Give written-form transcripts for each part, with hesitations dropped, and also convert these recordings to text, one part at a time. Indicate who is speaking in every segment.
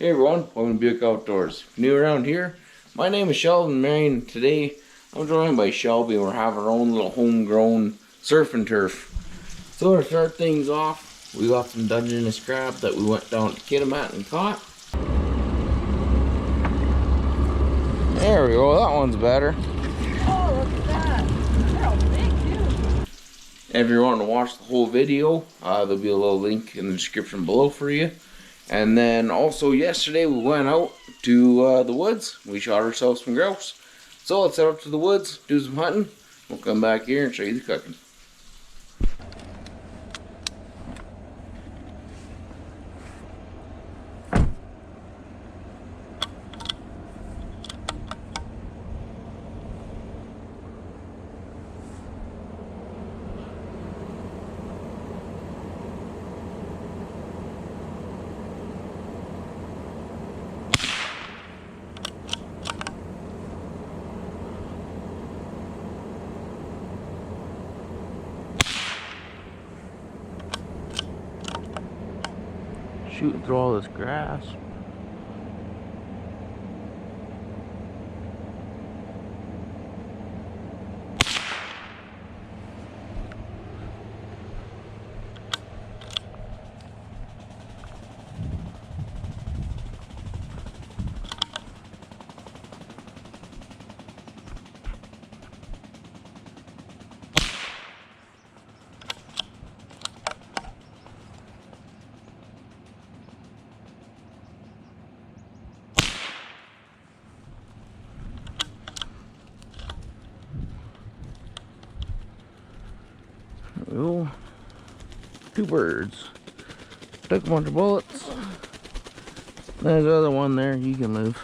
Speaker 1: Hey everyone, welcome to Buick Outdoors. If you're new around here, my name is Sheldon Marion. Today I'm joined by Shelby. We're having our own little homegrown surf and turf. So to start things off, we got some Dungeness crab that we went down to Kitimat and caught. There we go, that one's better.
Speaker 2: Oh, look at that. They're all big too.
Speaker 1: If you're wanting to watch the whole video, there'll be a little link in the description below for you. And then also yesterday we went out to the woods. We shot ourselves some grouse. So let's head up to the woods, do some hunting. We'll come back here and show you the cooking. Shooting through all this grass. Oh, two birds. Took a bunch of bullets. There's the other one there. You can move.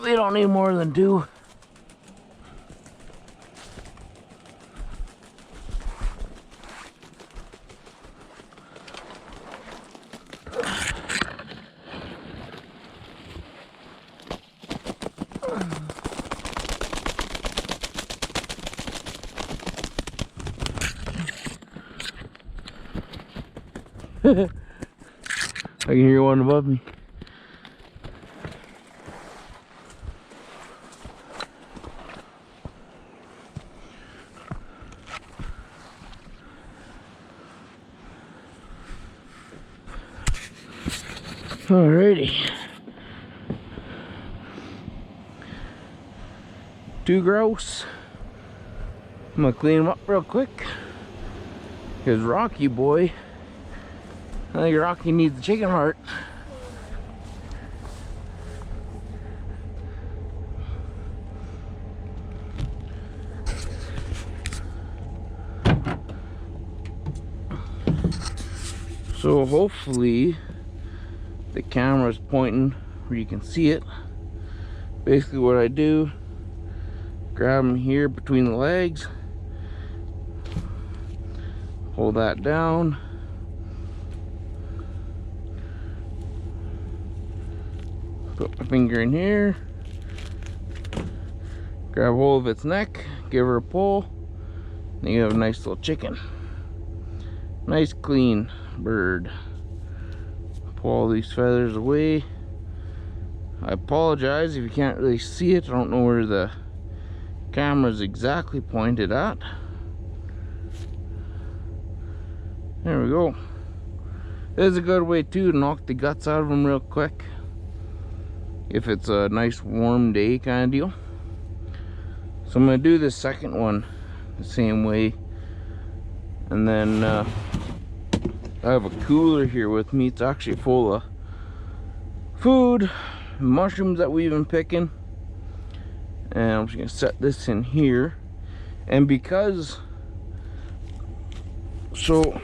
Speaker 1: We don't need more than two. I can hear one above me. Alrighty. Two grouse. I'm gonna clean them up real quick. Because Rocky boy, I think Rocky needs the chicken heart. So hopefully the camera's pointing where you can see it. Basically what I do, grab them here between the legs, hold that down, put my finger in here, grab hold of its neck, give her a pull, and you have a nice little chicken. Nice clean bird. Pull all these feathers away. I apologize if you can't really see it. I don't know where the camera's exactly pointed at. There we go. This is a good way too to knock the guts out of them real quick, if it's a nice warm day kind of deal. So I'm going to do the second one the same way. And then I have a cooler here with me. It's actually full of food, mushrooms that we've been picking. And I'm just going to set this in here. And because, so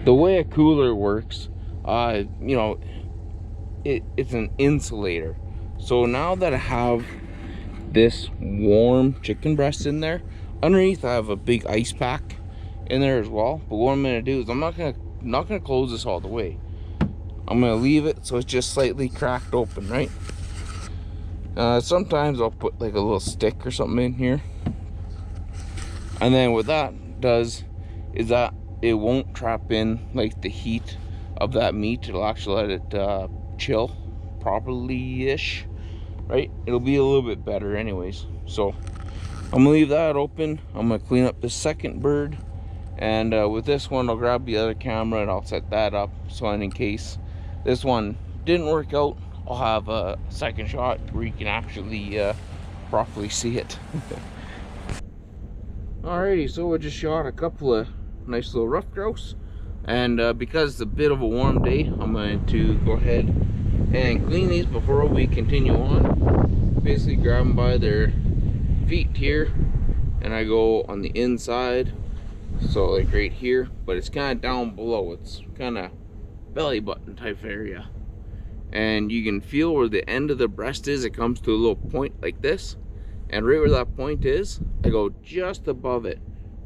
Speaker 1: the way a cooler works, you know, it's an insulator. So now that I have this warm chicken breast in there, underneath I have a big ice pack in there as well. But what I'm gonna do is I'm not gonna close this all the way. I'm gonna leave it so it's just slightly cracked open, right? Sometimes I'll put like a little stick or something in here, and then what that does is that it won't trap in like the heat of that meat. It'll actually let it chill properly-ish, right? It'll be a little bit better anyways. So I'm gonna leave that open. I'm gonna clean up the second bird, and with this one I'll grab the other camera and I'll set that up, so in case this one didn't work out, I'll have a second shot where you can actually properly see it. Alrighty, so I just shot a couple of nice little ruffed grouse, and because it's a bit of a warm day, I'm going to go ahead and clean these before we continue on. Basically grab them by their feet here, and I go on the inside, so like right here, but it's kind of down below. It's kind of belly button type area, and you can feel where the end of the breast is. It comes to a little point like this, and right where that point is, I go just above it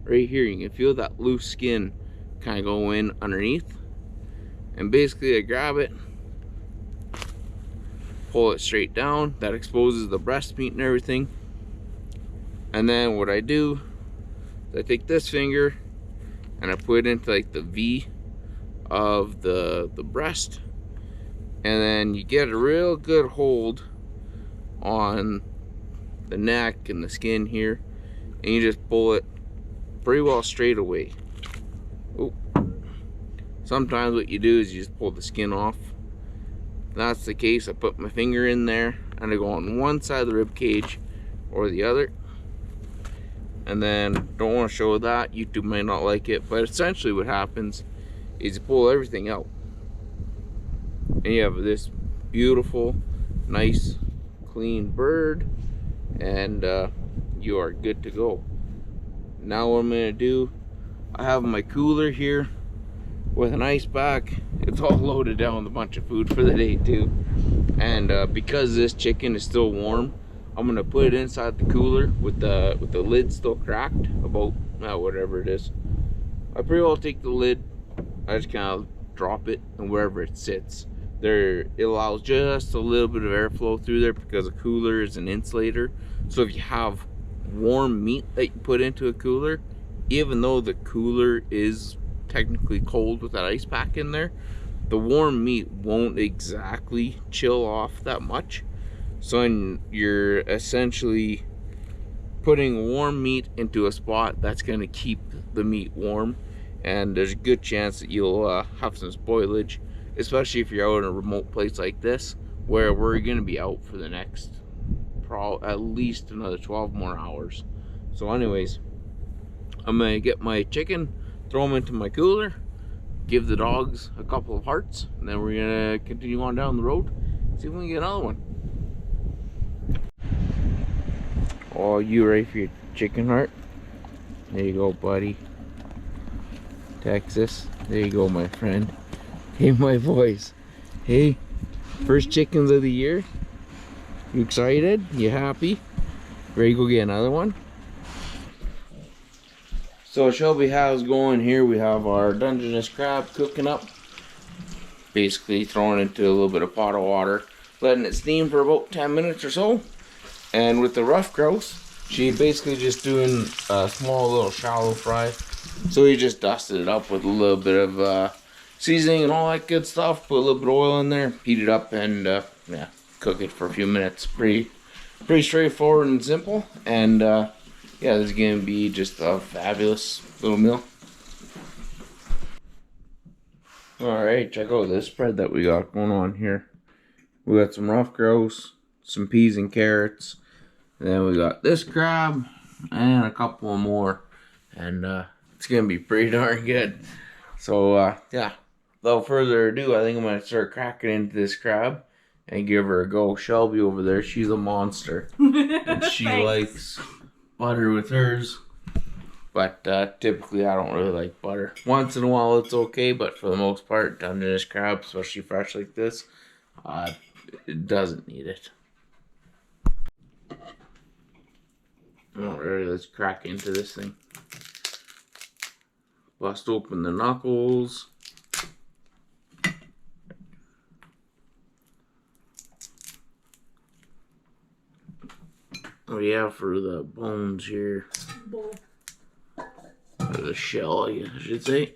Speaker 1: right here. You can feel that loose skin kind of go in underneath, and basically I grab it, pull it straight down. That exposes the breast meat and everything. And then what I do is I take this finger and I put it into like the V of the breast, and then you get a real good hold on the neck and the skin here, and you just pull it pretty well straight away. Oh, sometimes what you do is you just pull the skin off. If that's the case, I put my finger in there and I go on one side of the rib cage or the other, and then don't want to show that, YouTube might not like it, but essentially what happens is you pull everything out and you have this beautiful, nice, clean bird, and you are good to go. Now what I'm gonna do, I have my cooler here with an ice pack. It's all loaded down with a bunch of food for the day too, and because this chicken is still warm, I'm gonna put it inside the cooler with the lid still cracked, about whatever it is. I pretty well take the lid, I just kind of drop it, and wherever it sits there, it allows just a little bit of airflow through there, because a cooler is an insulator. So if you have warm meat that you put into a cooler, even though the cooler is technically cold with that ice pack in there, the warm meat won't exactly chill off that much. So you're essentially putting warm meat into a spot that's going to keep the meat warm, and there's a good chance that you'll have some spoilage, especially if you're out in a remote place like this, where we're going to be out for the next at least another 12 more hours. So anyways, I'm gonna get my chicken, throw them into my cooler, give the dogs a couple of hearts, and then we're gonna continue on down the road, see if we can get another one. Oh, you ready for your chicken heart? There you go, buddy. Texas, there you go, my friend. Hey, my boys. Hey, first chickens of the year. You excited? You happy? Ready to go get another one? So Shelby has going here, we have our Dungeness crab cooking up. Basically throwing it into a little bit of pot of water, letting it steam for about 10 minutes or so. And with the ruffed grouse, she basically just doing a small little shallow fry. So we just dusted it up with a little bit of seasoning and all that good stuff. Put a little bit of oil in there, heat it up, and yeah, cook it for a few minutes. Pretty straightforward and simple. And yeah, this is gonna be just a fabulous little meal. Alright, check out this spread that we got going on here. We got some ruffed grouse, some peas and carrots, and then we got this crab and a couple more, and it's gonna be pretty darn good. So yeah, without further ado, I think I'm gonna start cracking into this crab and give her a go. Shelby over there, she's a monster. And she likes butter with hers. But typically I don't really like butter. Once in a while it's okay, but for the most part, Dungeness crab, especially fresh like this, it doesn't need it. Alright, let's crack into this thing. Bust open the knuckles. Oh yeah, for the bones here. Or the shell, I should say.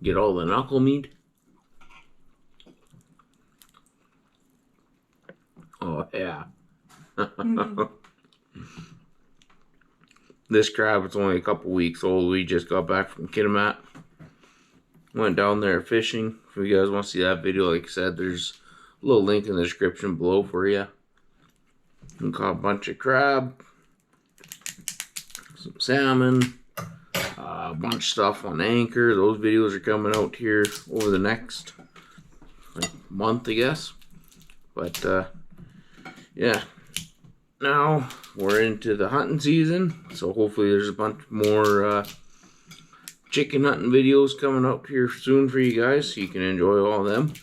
Speaker 1: Get all the knuckle meat. Oh yeah. This crab is only a couple weeks old. We just got back from Kitimat. Went down there fishing. If you guys want to see that video, like I said, there's a little link in the description below for you. We caught a bunch of crab, some salmon, a bunch of stuff on anchor. Those videos are coming out here over the next month, I guess. But yeah, now we're into the hunting season, so hopefully there's a bunch more chicken hunting videos coming up here soon for you guys, so you can enjoy all of them.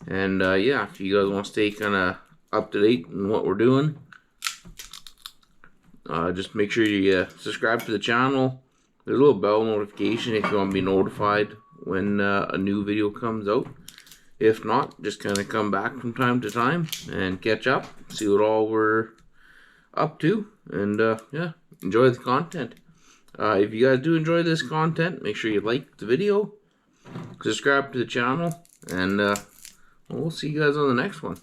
Speaker 1: And yeah, if you guys want to stay kind of up to date on what we're doing, just make sure you subscribe to the channel. There's a little bell notification if you want to be notified when a new video comes out. If not, just kind of come back from time to time and catch up, see what all we're up to, and yeah, enjoy the content. If you guys do enjoy this content, make sure you like the video, subscribe to the channel, and we'll see you guys on the next one.